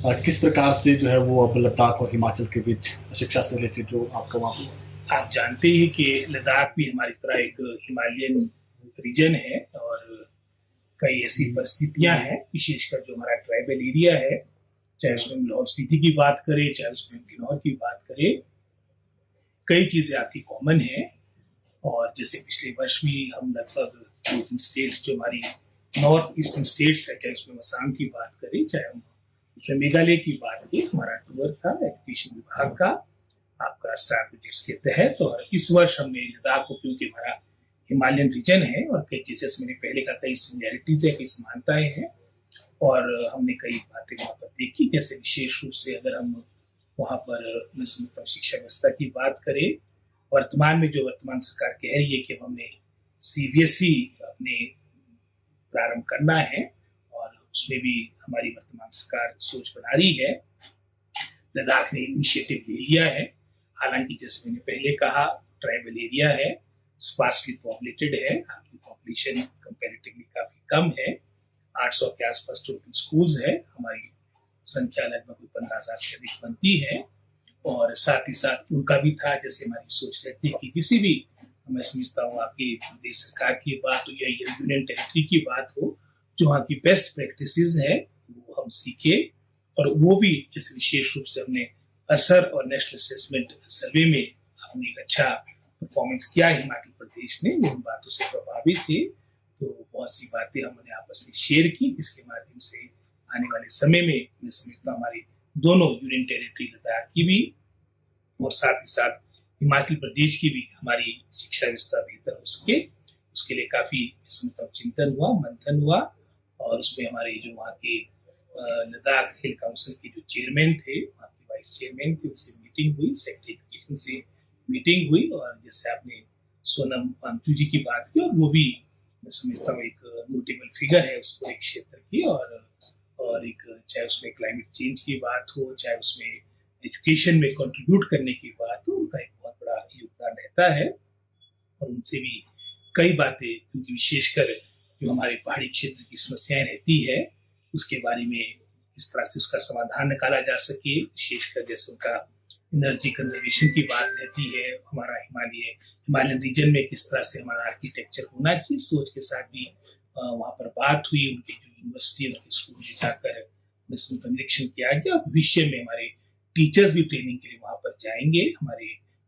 किस प्रकार से जो है वो अब लद्दाख और हिमाचल के बीच शिक्षा से रिलेटेड जो आपका वहाँ पे। आप जानते ही कि लद्दाख भी हमारी तरह एक हिमालयन रीजन है और कई ऐसी परिस्थितियां हैं, विशेषकर जो हमारा ट्राइबल एरिया है, चाहे उसमें हम लाहौल स्पीति की बात करें, चाहे उसमें हम किन्नौर की बात करें, कई चीजें आपकी कॉमन है। और जैसे पिछले वर्ष भी हम लगभग 2-3 स्टेट्स जो हमारी नॉर्थ ईस्टर्न स्टेट्स है, चाहे उसमें असम की बात करें, चाहे हम उसमें मेघालय की बात करें, हमारा टूर था एजुकेशन विभाग का आपका स्टार प्रोजेक्ट्स के तहत। और इस वर्ष हमने लद्दाख को, क्योंकि हमारा हिमालयन रीजन है और कई चीजें मैंने पहले का कई सिमिलैरिटीज है, कई समानताएं हैं, और हमने कई बातें वहां पर देखी। जैसे विशेष रूप से अगर हम वहां पर शिक्षा व्यवस्था की बात करें, वर्तमान में जो वर्तमान सरकार कह रही है कि हमने सीबीएसई अपने प्रारंभ करना है, और उसमें भी हमारी वर्तमान सरकार सोच बना रही है। लद्दाख ने इनिशिएटिव ले लिया है। हालांकि जैसे मैंने पहले कहा, ट्राइबल एरिया है, स्पार्सली पॉपुलेटेड है, आपकी पॉपुलेशन कंपैरेटिवली काफी कम है, 800 के आसपास टोटल स्कूल्स है, हमारी संख्या लगभग 15,000 से अधिक बनती है। और साथ ही साथ उनका भी था, जैसे हमारी सोच रहती है कि किसी भी, मैं समझता हूँ आपकी प्रदेश सरकार की बात हो या यूनियन टेरिटरी की बात हो, जो वहाँ की बेस्ट प्रैक्टिसेस है वो हम सीखे। और वो भी जैसे विशेष रूप से हमने असर और नेशनल असेसमेंट सर्वे में हमने एक अच्छा परफॉर्मेंस किया हिमाचल प्रदेश ने, वो उन बातों से प्रभावित थे। तो बहुत सी बातें हमने आपस में शेयर की, जिसके माध्यम से आने वाले समय में मैं समझता हूँ हमारी दोनों यूनियन टेरिटरी लद्दाख की भी और साथ ही साथ हिमाचल प्रदेश की भी हमारी शिक्षा व्यवस्था बेहतर हो सके, उसके लिए काफी चिंतन हुआ, मंथन हुआ। और उसमें हमारे जो वहाँ के लद्दाख हिल काउंसिल के जो चेयरमैन थे, वहाँ के वाइस चेयरमैन थे, उनसे मीटिंग हुई, सेक्रेटरी एजुकेशन से मीटिंग हुई। और जैसे आपने सोनम वांगचू जी की बात की, और वो भी मैं समझता हूँ एक नोटेबल फिगर है उस पूरे क्षेत्र की। और एक, चाहे उसमें क्लाइमेट चेंज की बात हो, चाहे उसमें एजुकेशन में कंट्रीब्यूट करने की बात हो, उनका एक बहुत बड़ा योगदान रहता है। और उनसे भी कई बातें, क्योंकि विशेषकर जो हमारे पहाड़ी क्षेत्र की समस्याएं रहती है, उसके बारे में किस तरह से उसका समाधान निकाला जा सके, विशेषकर जैसे उनका एनर्जी कंजर्वेशन की बात रहती है, हमारा हिमालयन रीजन में किस तरह से हमारा आर्किटेक्चर होना चाहिए, सोच के साथ भी वहाँ पर बात हुई। उनकी जो यूनिवर्सिटी, उनके स्कूल में जाकर निरीक्षण किया गया। और भविष्य में हमारे टीचर्स भी ट्रेनिंग के लिए वहां पर जाएंगे, हमारे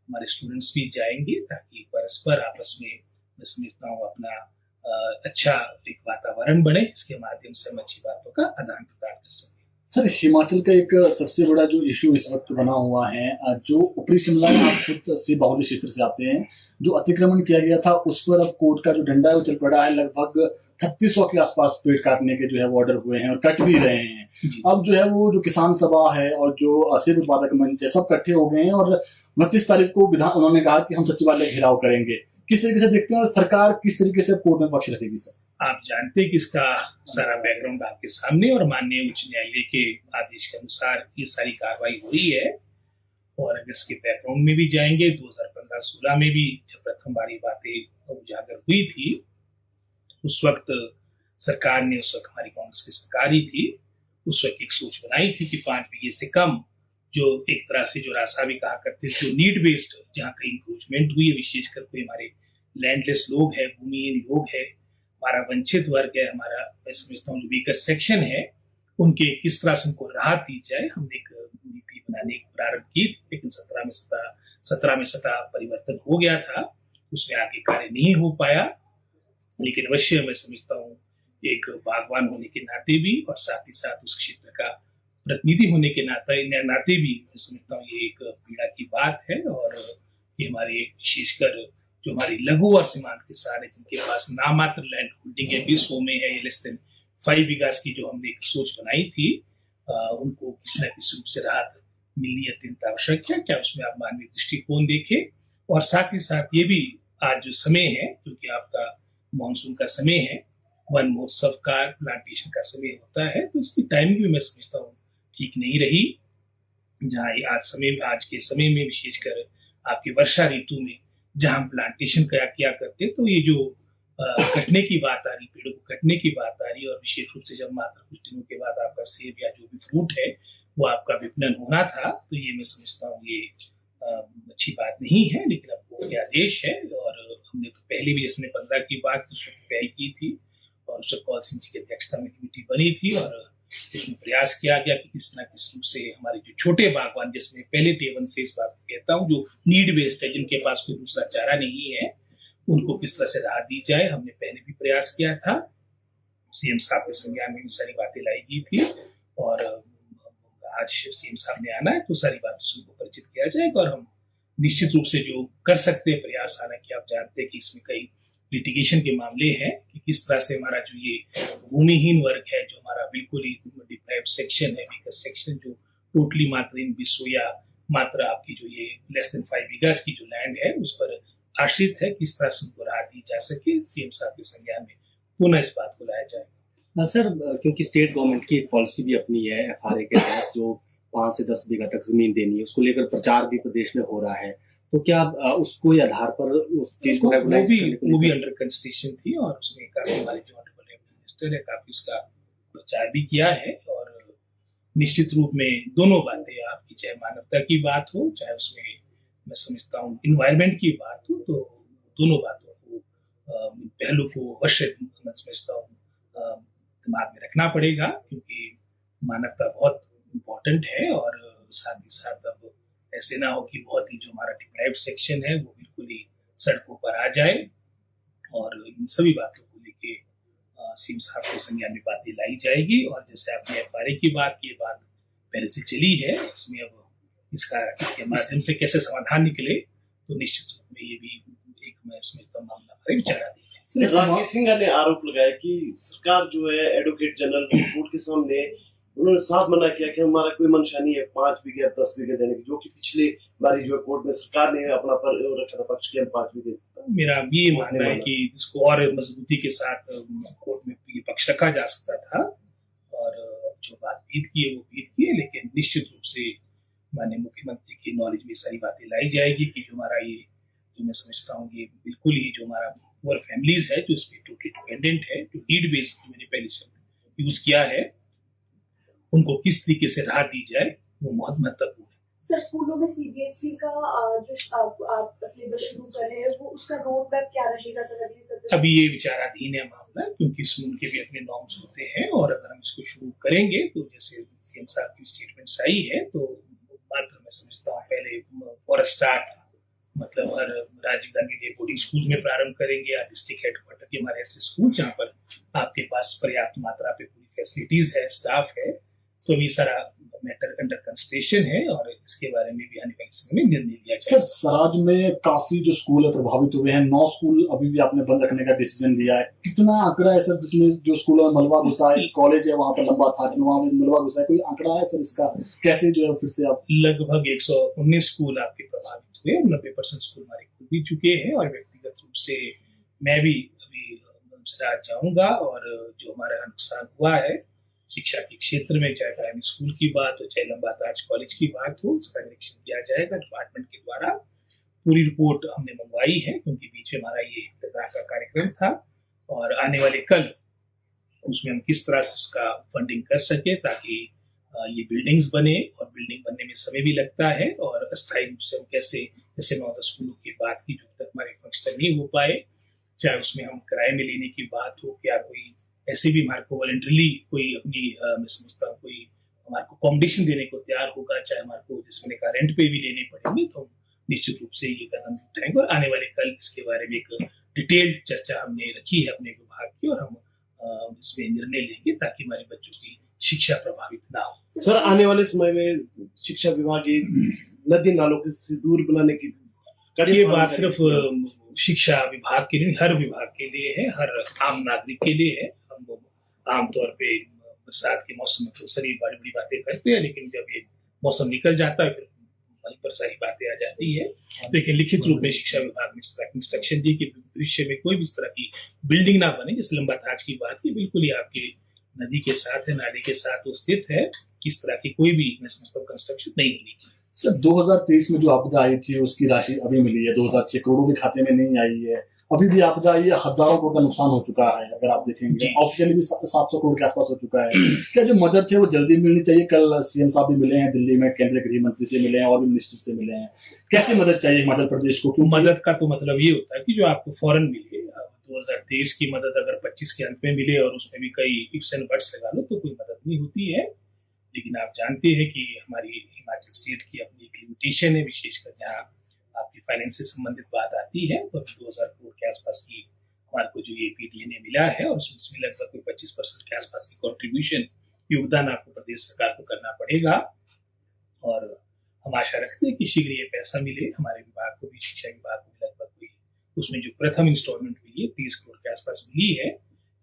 हमारे स्टूडेंट्स भी जाएंगे, ताकि परस्पर आपस में, मैं समझता हूँ, अपना अच्छा एक वातावरण बने, जिसके माध्यम से हम अच्छी बातों का आदान प्रदान कर सकें। सर, हिमाचल का एक सबसे बड़ा जो इशू इस वक्त बना हुआ है, जो ऊपरी शिमला में आप खुद से बाहुल्य क्षेत्र से आते हैं, जो अतिक्रमण किया गया था उस पर अब कोर्ट का जो डंडा है वो चल पड़ा है। लगभग 3600 के आसपास पेड़ काटने के जो है वो ऑर्डर हुए हैं और कट भी रहे हैं। अब जो है वो जो किसान सभा है और जो सेब उत्पादक मंच है, सब इकट्ठे हो गए हैं और 29 तारीख को उन्होंने कहा कि हम सचिवालय घेराव करेंगे। किस तरीके से देखते हैं और सरकार किस तरीके से कोर्ट में पक्ष रखेगी सर? आप जानते हैं कि इसका सारा बैकग्राउंड आपके सामने, और माननीय उच्च न्यायालय के आदेश के अनुसार ये सारी कार्रवाई हो रही है। और अगर इसके बैकग्राउंड में भी जाएंगे, 2015-16 में भी जब प्रथम बार ये बातें उजागर हुई थी, उस वक्त सरकार ने, उस वक्त हमारी कांग्रेस की सरकार ही थी, उस वक्त एक सोच बनाई थी कि 5 बीघे से कम, जो एक तरह से जो रासा भी कहा करते थे, जो नीड बेस्ड, जहाँ कहीं इंक्रोचमेंट हुई है, विशेषकर कोई हमारे लैंडलेस लोग है, भूमिहीन लोग है, हमारा वंचित वर्ग है, हमारा, मैं समझता हूँ, जो वीकर सेक्शन है, उनके किस तरह से उनको राहत दी जाए, हमने एक नीति बनाने की प्रारंभ की थी। लेकिन 17 में सत्ता परिवर्तन हो गया था, उसमें आगे कार्य नहीं हो पाया। लेकिन अवश्य मैं समझता हूँ, एक बागवान होने के नाते भी और साथ ही साथ उस क्षेत्र का प्रतिनिधि होने के नाते भी मैं समझता हूँ ये एक पीड़ा की बात है। और ये हमारे विशेषकर जो हमारी लघु और सीमांत किसान है, जिनके पास नामात्र लैंड होल्डिंग है, 20 में है, लेस देन 5 बीघास की जो हमने एक सोच बनाई थी, उनको किसी न किसी रूप से राहत मिलनी अत्यंत आवश्यक है, चाहे उसमें आप मानवीय दृष्टिकोण देखें। और साथ ही साथ ये भी आज जो समय है, क्योंकि आपका मानसून का समय है, वन महोत्सव का, प्लांटेशन का समय होता है, तो इसकी टाइमिंग भी मैं समझता हूँ ठीक नहीं रही। जहाँ आज के समय में विशेषकर आपकी वर्षा ऋतु में जहाँ हम प्लांटेशन किया करते, तो ये जो कटने की बात आ रही, पेड़ों को कटने की बात आ रही, और विशेष रूप से जब मात्र कुछ दिनों के बाद आपका सेब या जो भी फ्रूट है वो आपका विपणन होना था, तो ये मैं समझता हूँ ये अच्छी बात नहीं है। लेकिन अब वो के आदेश है, और हमने तो पहले भी इसमें 15 की बात उसमें पहल की थी, और उसमें कौल सिंह जी की अध्यक्षता में कमेटी बनी थी, और उसमें प्रयास किया गया कि किस न किस रूप से हमारे जो छोटे बागवान, जिसमें पहले टेवन से इस बात को कहता हूँ, जो नीड बेस्ड है, जिनके पास कोई दूसरा चारा नहीं है, उनको किस तरह से राहत दी जाए। हमने पहले भी प्रयास किया था, सीएम साहब के संज्ञान में भी सारी बातें लाई गई थी, और आज सीएम साहब ने आना है तो सारी बातों से उनको परिचित किया जाएगा, और हम निश्चित रूप से जो कर सकते हैं प्रयास, हालांकि आप जानते हैं कि इसमें कई लिटिगेशन के मामले हैं कि किस तरह से हमारा जो ये भूमिहीन वर्ग है, जो हमारा बिल्कुल ही डिप्राइव्ड सेक्शन है, वीकर सेक्शन, जो टोटली मात्र इन विश्व या मात्र आपकी जो ये लेस देन 5 बीघास की जो लैंड है उस पर आश्रित है, किस तरह से उनको राहत दी जा सके, सीएम साहब के संज्ञान में पुनः इस बात को लाया जाए। सर, क्योंकि स्टेट गवर्नमेंट की एक पॉलिसी भी अपनी है एफआरए के तहत, जो 5 से 10 बीघा तक जमीन देनी है, उसको लेकर प्रचार भी प्रदेश में हो रहा है, तो क्या उसको आधार पर उस चीज को वो भी अंडर कंसिडरेशन थी, और उसमें काफी हमारे जो ऑनरेबल मिनिस्टर है काफी उसका प्रचार भी किया है। और निश्चित रूप में दोनों बातें आपकी, चाहे मानवता की बात हो, चाहे उसमें मैं समझता हूँ इन्वायरमेंट की बात हो, तो दोनों बातों को पहलू को अवश्य मैं समझता हूँ दिमाग में रखना पड़ेगा, क्योंकि मानवता बहुत इम्पोर्टेंट है। और साथ ही साथ अब ऐसे ना हो कि बहुत ही जो हमारा डिप्राइव्ड सेक्शन है वो बिल्कुल ही सड़कों पर आ जाए, और इन सभी बातों को लेके सीएम साहब के संज्ञान में बातें लाई जाएगी। और जैसे आपने एफआरए की बात की, बात पहले से चली है, इसमें अब इसके माध्यम से कैसे समाधान निकले, तो निश्चित रूप में ये भी एक मैं समझता हूँ मामला हमारे विचाराधीन है। राकेश सिंघा ने आरोप लगाया कि सरकार जो है एडवोकेट जनरल कोर्ट के सामने उन्होंने साफ मना किया कि हमारा कोई मंशा नहीं है 5 बीघे 10 बीघे देने की, जो कि पिछले बारी जो कोर्ट में सरकार ने अपना पर रखा था पक्ष के हम 5 बीघे। मेरा भी ये मानना है कि इसको और मजबूती के साथ कोर्ट में ये पक्ष रखा जा सकता था, और जो बात बीत की है वो बीत की है, लेकिन निश्चित रूप से माननीय मुख्यमंत्री की नॉलेज में सारी बातें लाई जाएगी कि जो हमारा ये जो मैं समझता हूँ ये बिल्कुल ही जो हमारा पुअर फैमिलीज है, जो इस पर टोटली डिपेंडेंट है, जो नीड बेस्ड मैंने पहले शब्द यूज किया है, उनको किस तरीके से राहत दी जाए वो बहुत महत्वपूर्ण है। सर, स्कूलों में सीबीएसई का जो आप सिलेबस शुरू कर रहे हैं, वो उसका रोड मैप क्या रहेगा सर? अभी ये विचाराधीन है मामला, क्योंकि इसमें उनके भी अपने नॉर्म्स होते हैं, और अगर हम इसको शुरू करेंगे तो जैसे सीएम साहब की स्टेटमेंट्स आई है, तो मात्र मैं समझता हूँ पहले फॉर स्टार्ट मतलब हर Rajiv Gandhi day boarding school में प्रारंभ करेंगे, या डिस्ट्रिक्ट हेडक्वार्टर के हमारे ऐसे स्कूल जहाँ पर आपके पास पर्याप्त मात्रा पे पूरी फैसिलिटीज है, स्टाफ है, तो ये सारा मैटर अंडर कंसिडरेशन है, और इसके बारे में भी आने वाले समय में निर्णय लिया जाएगा। सर, सराज में काफी जो स्कूल है प्रभावित हुए हैं, 9 स्कूल अभी भी आपने बंद रखने का डिसीजन लिया है, कितना आंकड़ा है सर? जितने जो स्कूलों में मलबा घुसा है, कॉलेज है वहाँ पर लंबा था, वहाँ में मलबा घुसा है, कोई आंकड़ा है सर इसका? कैसे जो है फिर से आप? लगभग 119 स्कूल आपके प्रभावित हुए, 90% स्कूल हमारे खुल भी चुके हैं, और व्यक्तिगत रूप से मैं भी अभी सराज जाऊंगा, और जो हमारा नुकसान हुआ है शिक्षा के क्षेत्र में, चाहे प्राइमरी स्कूल की बात हो, चाहे लंबाताज कॉलेज की बात हो, उसका निरीक्षण किया जाएगा डिपार्टमेंट के द्वारा। पूरी रिपोर्ट हमने मंगवाई है, क्योंकि बीच में हमारा ये इंतजार का कार्यक्रम था, और आने वाले कल उसमें हम किस तरह से उसका फंडिंग कर सके, ताकि ये बिल्डिंग्स बने, और बिल्डिंग बनने में समय भी लगता है, और अस्थायी रूप से हम कैसे, जैसे 9 स्कूलों की बात की जो तक हमारे फंक्शन नहीं हो पाए, चाहे उसमें हम किराए में लेने की बात हो, क्या कोई ऐसे भी हमारे को वॉलंटरली कोई अपनी मैं समझता हूँ कोई हमारे को कॉम्पिटिशन देने को तैयार होगा, चाहे हमारे को जिसमें का रेंट पे भी लेने पड़ेंगे, तो निश्चित रूप से ये कदम उठाएंगे, और आने वाले कल इसके बारे में एक डिटेल चर्चा हमने रखी है अपने विभाग की, और हम इसमें निर्णय लेंगे ताकि हमारे बच्चों की शिक्षा प्रभावित ना हो। सर, आने वाले समय में शिक्षा विभाग नदी नालों से दूर बनाने की ये बात सिर्फ शिक्षा विभाग के लिए, हर विभाग के लिए है, हर आम नागरिक के लिए है। हम आमतौर पे बरसात के मौसम में तो सारी बड़ी बड़ी बातें करते हैं, लेकिन जब ये मौसम निकल जाता है फिर वहीं पर सारी बातें आ जाती है। लेकिन लिखित रूप में शिक्षा विभाग ने इस तरह की इंस्ट्रक्शन दी कि भविष्य में कोई भी इस तरह की बिल्डिंग ना बने, जैसे लंबाताज की बात की, बिल्कुल ही आपकी नदी के साथ है, नाले के साथ वो स्थित है, किस तरह की कोई भी मैं समझता हूँ कंस्ट्रक्शन नहीं होनी चाहिए। सर, 2023 में जो आपदा आई थी उसकी राशि अभी मिली है, 2006 करोड़ के खाते में नहीं आई है, अभी भी आपदा ये हजारों करोड़ का नुकसान हो चुका है, अगर आप देखेंगे जी। ऑफिशियली भी 700 करोड़ के आसपास हो चुका है। क्या जो मदद है वो जल्दी मिलनी चाहिए? कल सीएम साहब भी मिले हैं दिल्ली में, केंद्रीय गृह मंत्री से मिले हैं और भी मिनिस्टर से मिले हैं। कैसी मदद चाहिए हिमाचल प्रदेश को? क्योंकि मदद का तो मतलब ये होता है कि जो आपको फौरन मिले। 2023 की मदद अगर 25 के अंत में मिले और उसमें भी कई इफ्स एंड बट्स लगा लो तो कोई मदद नहीं होती है। लेकिन आप जानते हैं कि हमारी हिमाचल स्टेट की अपनी एक लिमिटेशन है, विशेषकर जहाँ आपकी फाइनेंस से संबंधित बात आती है। तो 2000 करोड़ के आसपास की हमारे को जो ये पीडीएनए मिला है और उसमें लगभग कोई 25% के आसपास की कॉन्ट्रीब्यूशन योगदान आपको प्रदेश सरकार को करना पड़ेगा। और हम आशा रखते हैं कि शीघ्र ये पैसा मिले। हमारे विभाग को भी, शिक्षा विभाग को भी लगभग कोई उसमें जो प्रथम इंस्टॉलमेंट मिली है 30 करोड़ के आसपास मिली है,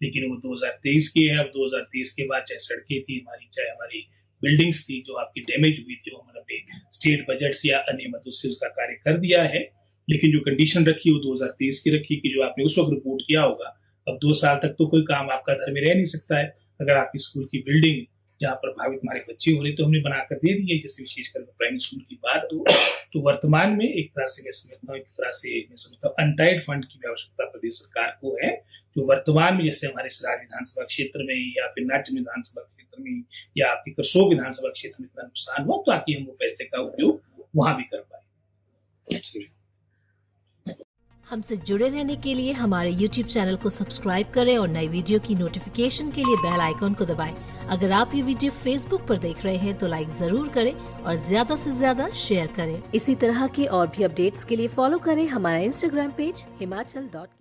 लेकिन वो 2023 की है। अब 2023 के बाद चाहे सड़कें थी हमारी, चाहे हमारी बिल्डिंग्स थी जो आपकी डैमेज हुई थी, वो हमने स्टेट बजट से या अन्य मदद से उसका कार्य कर दिया है। लेकिन जो कंडीशन रखी वो 2023 की रखी कि जो आपने उस वक्त रिपोर्ट किया होगा, अब 2 साल तक तो कोई काम आपका घर में रह नहीं सकता है। अगर आपकी स्कूल की बिल्डिंग जहाँ प्रभावित हमारे बच्चे हो रहे तो हमने बनाकर दे दी है, जैसे विशेषकर प्राइमरी स्कूल की बात हो। तो वर्तमान में एक तरह से मैं समझता हूँ अनटाइड फंड की आवश्यकता प्रदेश सरकार को है, जो वर्तमान में जैसे हमारे सराज विधानसभा क्षेत्र में या फिर नाचन विधानसभा क्षेत्र में या आपके करसोग विधानसभा क्षेत्र में इतना नुकसान हुआ, ताकि हम वो पैसे का उपयोग वहां भी कर पाए। हमसे जुड़े रहने के लिए हमारे YouTube चैनल को सब्सक्राइब करें और नई वीडियो की नोटिफिकेशन के लिए बेल आइकॉन को दबाएं। अगर आप ये वीडियो Facebook पर देख रहे हैं तो लाइक जरूर करें और ज्यादा से ज्यादा शेयर करें। इसी तरह के और भी अपडेट्स के लिए फॉलो करें हमारा Instagram पेज himachal.ke।